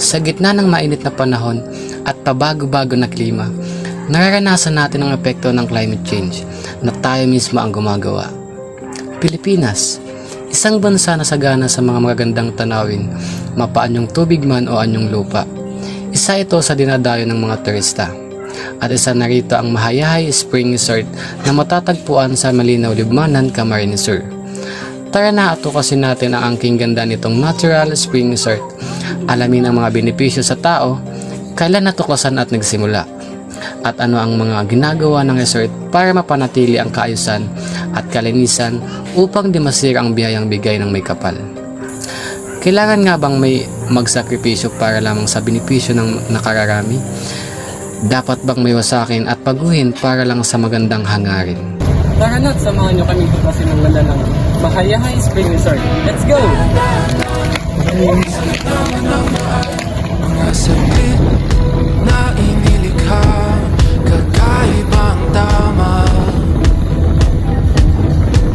Sa gitna ng mainit na panahon at pabago-bago na klima, nararanasan natin ang epekto ng climate change na tayo mismo ang gumagawa. Pilipinas, isang bansa na sagana sa mga magagandang tanawin, mapaanyong tubig man o anyong lupa. Isa ito sa dinadayo ng mga turista. At isa na rito ang Mahayahay Spring Resort na matatagpuan sa Malinaw, Libmanan, Camarines Sur. Tara na at tukasin natin ang angking ganda nitong natural spring resort. Alamin ang mga benepisyo sa tao, kailan natuklasan at nagsimula, at ano ang mga ginagawa ng resort para mapanatili ang kaayusan at kalinisan upang di masira ang biyayang bigay ng may kapal. Kailangan nga bang may magsakripisyo para lamang sa benepisyo ng nakararami? Dapat bang may wasakin at paguhin para lang sa magandang hangarin? Tara na't samahan nyo kami tuklasin ng ganda ng Mahayahay Spring Resort. Let's go! Mga saglit na inilikha, kakaibang tama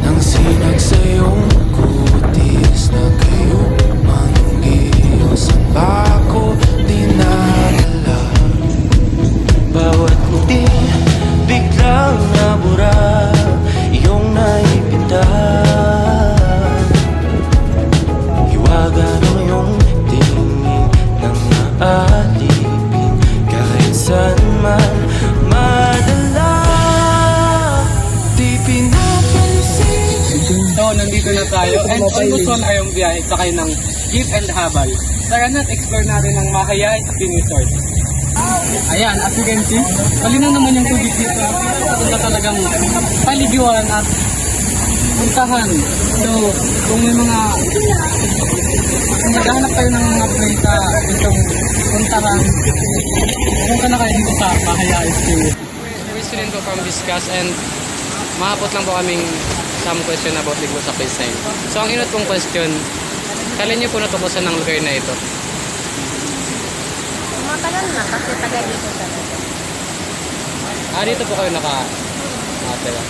nang sinag sa iyong kutis na kayo manggiyos ang bako dinadala. Bawat ngiti biglang nabura, iyong naipinta. Hiwaga ng iyong tingin nang naalipin kahit saan man madala. Di pinapansin. So, nandito na tayo. And almost one hour yung biyahe sakay ng Jeep and Habal. Tara na't explore natin ang Mahayahay Spring Resort. Ayan, as you can see, malinaw naman yung tubig dito. Ito talagang paliguan at puntahan. So, kung may mga kung naghahanap kayo ng mga place sa itong puntahan, pumunta na kayo dito sa Mahayahay Spring. We're student po from Discuss and mahapot lang po kaming some question about ligo sa place na yun. So, ang inot pong question, kailan nyo po natuklasan ng lugar na ito? Matagal na kasi taga dito talaga. Dito po kayo nakatira.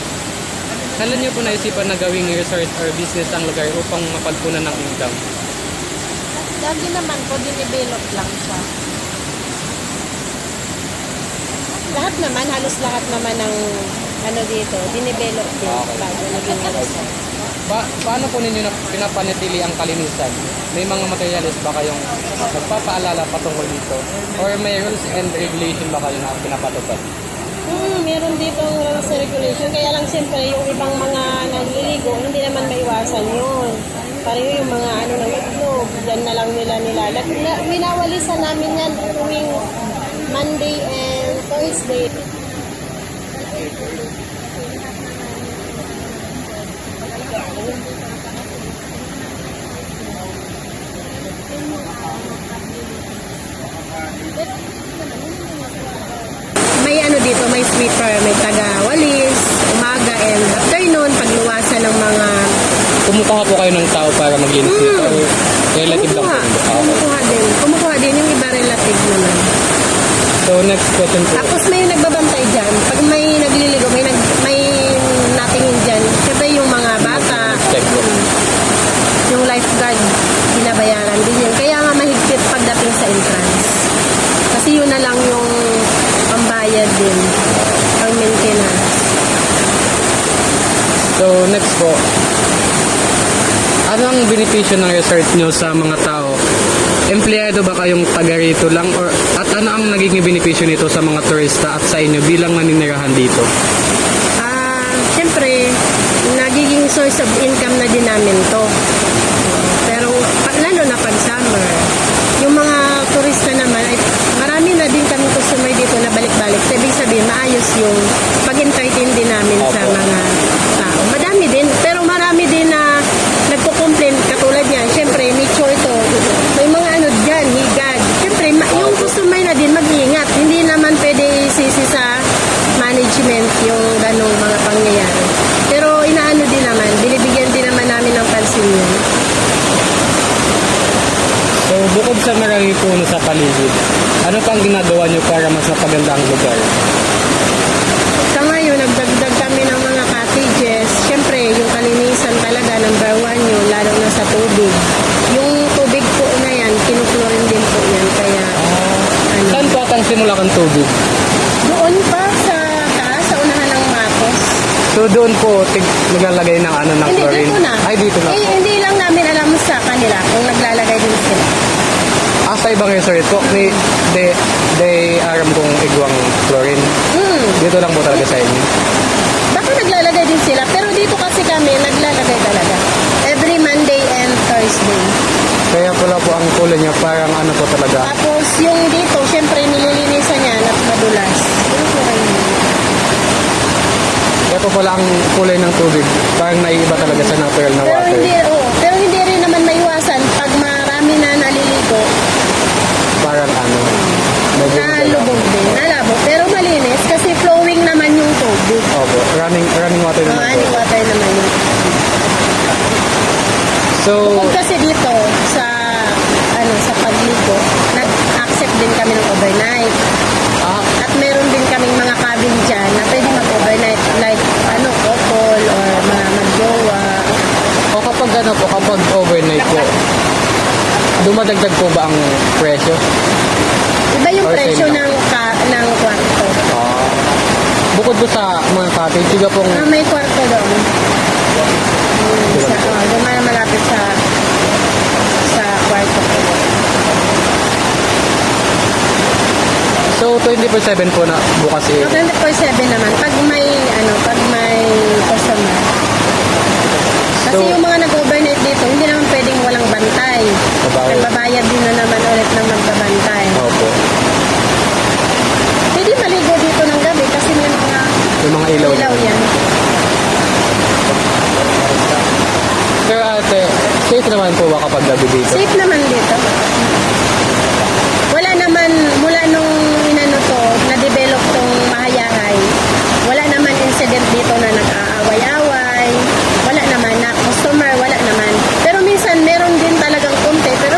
Kailan nyo po naisipan na gawing resort or business ang lugar upang mapagpunan ng income? Lagi naman po, dinevelop lang siya. Lahat naman, halos lahat naman ng ano dito, dinevelop din bago naging resort. Paano po ninyo pinapanatili ang kalinisan? May mga materials ba kayong nagpapaalala patungkol dito? Or may rules and regulation ba kayo na pinapatupad? Meron dito rules and regulation. Kaya lang siyempre yung ibang mga nagliligo, hindi naman maiwasan yun. Pareho yung mga ano ng itlog, dyan na lang nila nilalag. Winawalisan namin yan tuwing Monday and Thursday. May ano dito, may sweeper, may taga-walis, umaga and afternoon, pagluwasan ng mga... Kumukuha po kayo ng tao para maglinis dito? Or relative lang po? Kumukuha din, yung iba relative naman. So next question po. Tapos may nagbabantay dyan. Pag may nagliligo, may natingin dyan. Siyempre yung mga bata, Check po. yung lifeguard, binabayaran din yun. Kaya nga mahigpit pagdating sa entrance. Kasi yun na lang yung pambayad din, ang maintenance. So next po, ano ang benepisyo ng resort nyo sa mga tao? Empleyado ba kayong taga rito lang? At ano ang nagiging benepisyo nito sa mga turista at sa inyo bilang naninirahan dito? Siyempre, nagiging source of income na din namin to. Pero lalo na pag summer, yung mga turista naman, ay marami na din kami customer dito na balik-balik. So, ibig sabihin, maayos yung pag-entertain din namin sa mga tao. Madami din, pero marami din na nagko-complain katulad yan. Siyempre, nature to. May mga ano dyan, higad. Siyempre, yung customer na din mag-iingat. Hindi naman pwede isisi sa management yung ganong mga pangyayari. Pero inaano din naman, binibigyan din naman namin ng pansin yun. So bukod sa maraming puno sa paligid, ano pang ginagawa nyo para mas mapaganda ang lugar? Sa ngayon, nagdagdag kami ng mga cottages. Siyempre, yung kalinisan talaga, number one yun, lalo na sa tubig. Yung tubig po na yan, kinuklorin din po yan. Kaya nagsisimula kang tubig? Doon pa sa taas, sa unahan ng Matos. So doon po naglalagay ng ano ng Hindi, chlorine? dito na. Ay, dito na Eh, po. hindi lang namin alam sa kanila kung naglalagay din sila. Sa ibang resort po, they aram kong igwang chlorine. Dito lang po talaga sa inyo. Baka naglalagay din sila, pero dito kasi kami naglalagay talaga. Every Monday and Thursday. Kaya pala po ang kulay niya parang ano po talaga. Tapos yung dito, syempre nililinisan niya at madulas. Yung kulay niya. Kaya po pala ang kulay ng tubig. Parang naiiba talaga sa natural na water. Pero hindi rin naman maiwasan pag marami na naliligo, Parang ano. medyo nalubog din, nalabog. Pero malinis kasi flowing naman yung tubig. Opo, running water naman Ano po. water naman yun. So, Bukod kasi dito sa sa pagligo, nag-accept din kami ng overnight. At meron din kaming mga cabin dyan na pwede mag-overnight like couple or mga magjowa. o kapag ano po, kapag overnight po, dumadagdag po ba ang presyo? Iba yung Or presyo same lang? ng kwarto. Bukod po sa mga cottage, siga pong May kwarto doon. Doon malapit sa kwarto ko. so 24/7 po na bukas eh. 24/7 naman pag may customer. Kasi So- yung mga nag-overnight dito, hindi naman pwedeng walang bantay. Sabagay. Nagbabayad din na naman ulit ng magbabantay. Opo. Pwede maligo dito ng gabi kasi may mga Yung mga ilaw. ilaw yan. Pero ate, safe naman po ba kapag gabi dito? Safe naman dito. Wala naman, mula nung na-develop tong Mahayahay, wala naman incident dito na nag-aaway-away, wala naman, na customer, wala naman. Pero minsan, meron din talagang konti, pero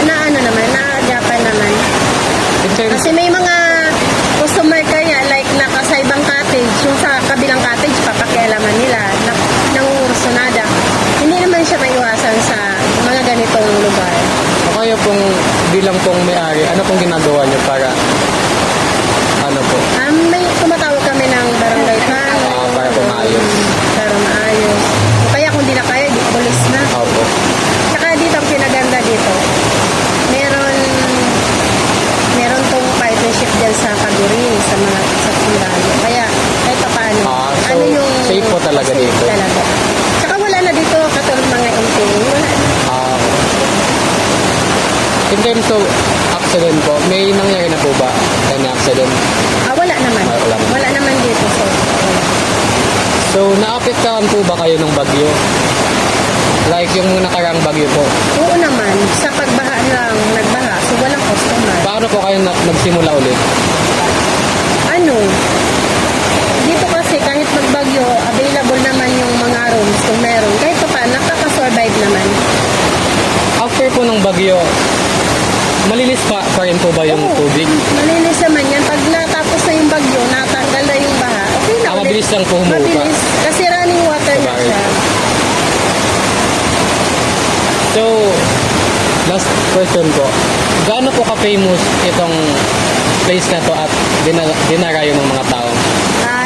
naagapan naman. In terms, Kasi may mga customer kaya, like naka sa ibang cottage, yung sa kabilang cottage, papakialaman nila, nangungursunada. Hindi naman siya maiwasan sa mga ganitong lugar. o kaya pong bilang pong may-ari, ano pong ginagawa niyo para ano po? May tumatawag kami ng barangay plano. Para po maayos. Para maayos. O kaya kung di na kaya, di polis na. Opo. Tsaka dito, ang pinaganda dito, meron tong partnership dyan sa Kagurin, sa mga sa sundalo. Kaya, kahit pa paano, So, safe po talaga safe dito. talaga. Tsaka wala na dito, katulad mga MTA, wala na. In terms of accident po, may nangyari na po ba any accident? Wala naman. Wala naman. Wala naman dito. Wala. So, naapektahan po ba kayo ng bagyo? Like yung nakaraang bagyo po. Oo naman, sa pagbaha lang, nagbaha, so walang customer. Paano po kayo nagsimula ulit? Dito kasi kahit magbagyo, available naman yung mga rooms kung meron. Kahit pa nakaka-survive naman. After po ng bagyo, malinis pa rin po ba yung Oo, tubig? Malinis naman yan. Pag natapos na yung bagyo, natanggal na yung baha, okay na ulit. Mabilis lang po humupa. Mabilis. Kasi running water na Sabagay. siya. So, last question po. Gaano po ka-famous itong place na to at dinarayo ng mga tao?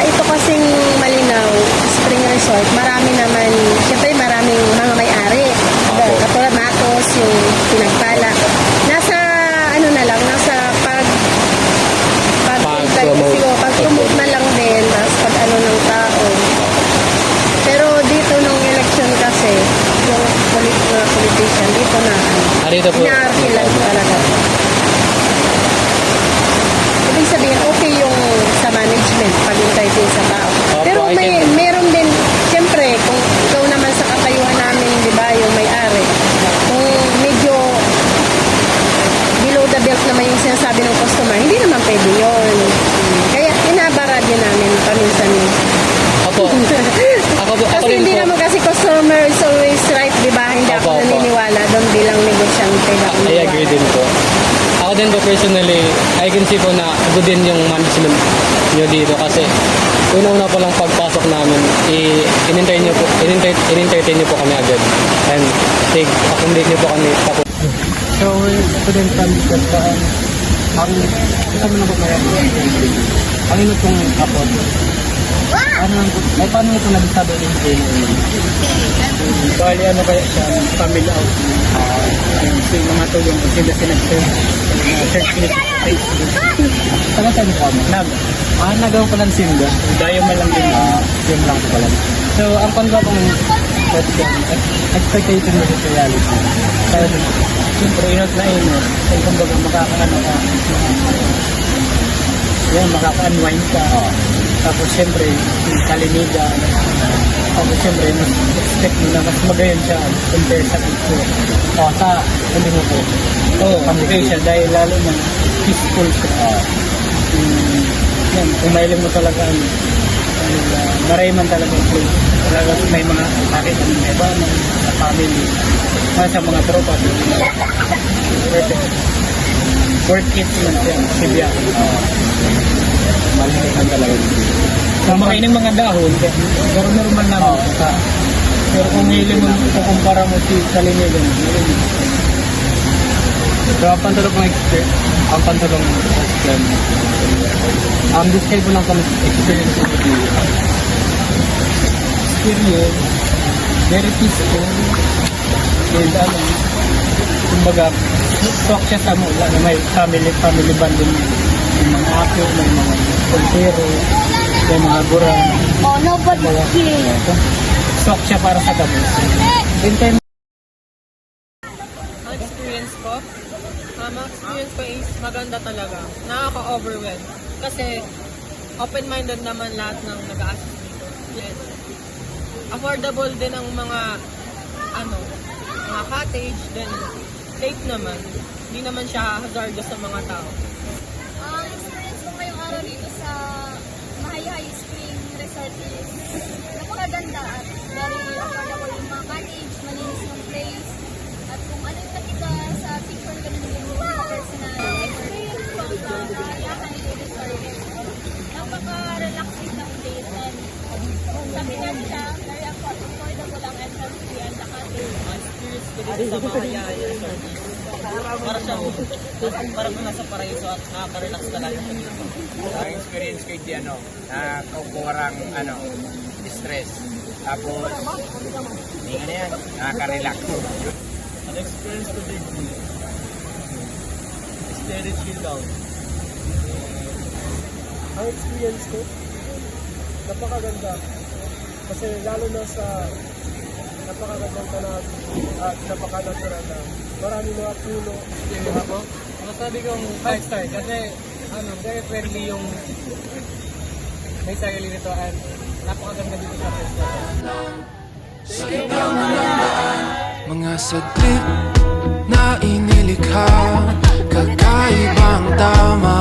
Ito kasing Malinaw Spring Resort, marami naman, syempre maraming mga may-ari. Opo. Katulad Matos, yung pinagpala. Nasa nasa Pag-promote. pag-promote na lang din, tapos ng tao. Pero dito nung election kasi, yung mga politician, dito na, Dito po. inaarkilan talaga. Ibig sabihin, okay yung sa management, pag-intay din sa tao. Opo, Pero I can- meron din, siyempre, kung ikaw naman sa katayuan namin, di ba, yung may-ari, kung medyo below the belt naman yung sinasabi ng customer, hindi naman pwede yun. Kaya inabara din namin paminsan yun. Ako po, ako Kasi rin hindi po. naman kasi customer is always right, di ba? Hindi ako Opo, opo. naniniwala doon bilang negosyante. I agree din po. Ako din po personally, I can see po na good din yung management nyo dito kasi una-una po lang pagpasok namin, in-entertain nyo po kami agad. And accommodate nyo po kami. So, student kami sa Gusto mo na ba kaya? Ang ino itong kapot? Paano ito nagsabi ng JNE? Bali, ano kaya siya? Family out. So, yung mga tulong kung sila sinag-search. Search list. Saka tayo mo kamo? Nagawa ko lang simba. Dayo mo lang din. Sim lang ko pala. So, ang panggawa kong expectation mo sa reality. Kaya, siyempre, inot na inot. Kaya kung baga makakaano ka. Yan, makaka-unwind ka. Tapos siyempre, kalinigan. Tapos siyempre, expect mo na mas magayon siya compare sa picture. Sa hindi mo po. Kamukay siya dahil lalo na peaceful ka. Yan, kung mahilig mo talaga, maray man talaga yung place. Talaga may mga nakit ang mga iba, sa family, sa mga tropa. Worth it man siya, Sibya. Malihan talaga dito. Sa mga ining mga dahon, pero normal naman. Pero kung hiling mo, kukumpara mo si Kalinigan, so, ang pantalong ng expert, ang pantalong explain. Describe mo lang kami experience mo dito. Experience, very peaceful. And kumbaga, talk siya sa mula na may family bonding. May mga ako, may mga soltero, may mga gurang. Oh, nobody here. Talk siya para sa gabi. In time, Ang experience ko is maganda talaga. Nakaka-overwhelm. Kasi open-minded naman lahat ng nag-a-assist dito. Yes. Affordable din ang mga mga cottage, then safe naman. Hindi naman siya hazardous sa mga tao. Ang experience ko ngayong araw dito sa Mahayhay Spring Resort is napakaganda at very affordable yung mga cottage, malinis yung place. At kung ano yung nakita sa picture ko nung yung sa personal experience ko sa Mahayhay Resort, napaka-relaxing ng date and sabi nga siya, very affordable ang entrance fee and the cottage. Experience ko dito sa Mahayay Resort is parang nasa paraiso at nakaka-relax talaga sa dito. Ang experience ko di kukurang stress. Tapos hindi nga na yan, nakaka-relax. Ang experience ko dito is very chill out. Ang experience ko, napakaganda. Kasi lalo na sa napakagandang tanawin at napaka-natural na maraming mga puno. ako, masabi kong 5 star kasi very friendly yung may sarili nito and napakaganda dito sa restaurant. Mga saglit na inilikha, kakaibang tama